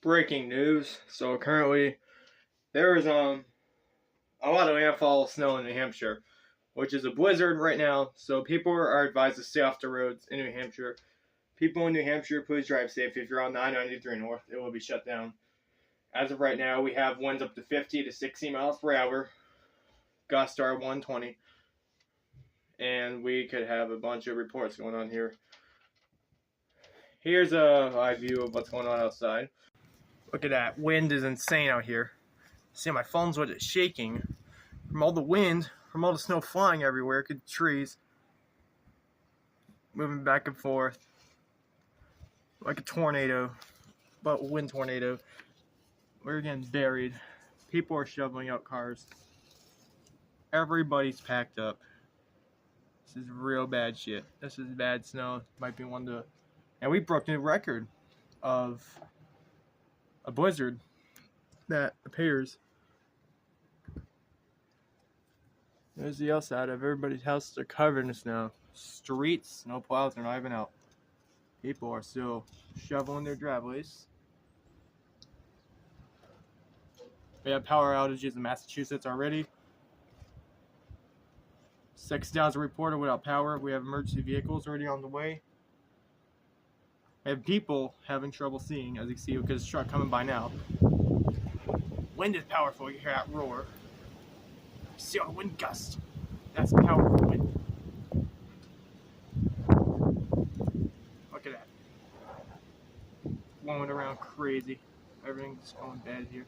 breaking news. So currently there is a lot of landfall snow in New Hampshire, which is a blizzard right now. So people are advised to stay off the roads in New Hampshire. People in New Hampshire, please drive safe. If you're on 993 North, it will be shut down. As of right now, we have winds up to 50 to 60 miles per hour. Gusts are 120. And we could have a bunch of reports going on here. Here's a live view of what's going on outside. Look at that. Wind is insane out here. See, my phone's with it shaking from all the wind, from all the snow flying everywhere. Good trees moving back and forth like a tornado, but a wind tornado. We're getting buried. People are shoveling out cars. Everybody's packed up. This is real bad shit. This is bad snow. Might be one to, and we broke the record of a blizzard that appears. There's the outside of everybody's houses are covered in snow. Streets, snow plows are not even out. People are still shoveling their driveways. We have power outages in Massachusetts already. 6,000 reported without power. We have emergency vehicles already on the way. We have people having trouble seeing, as you see, because it's truck coming by now. Wind is powerful. You hear that roar. See all the wind gust. That's powerful wind. Look at that. Blowing around crazy. Everything's going bad here.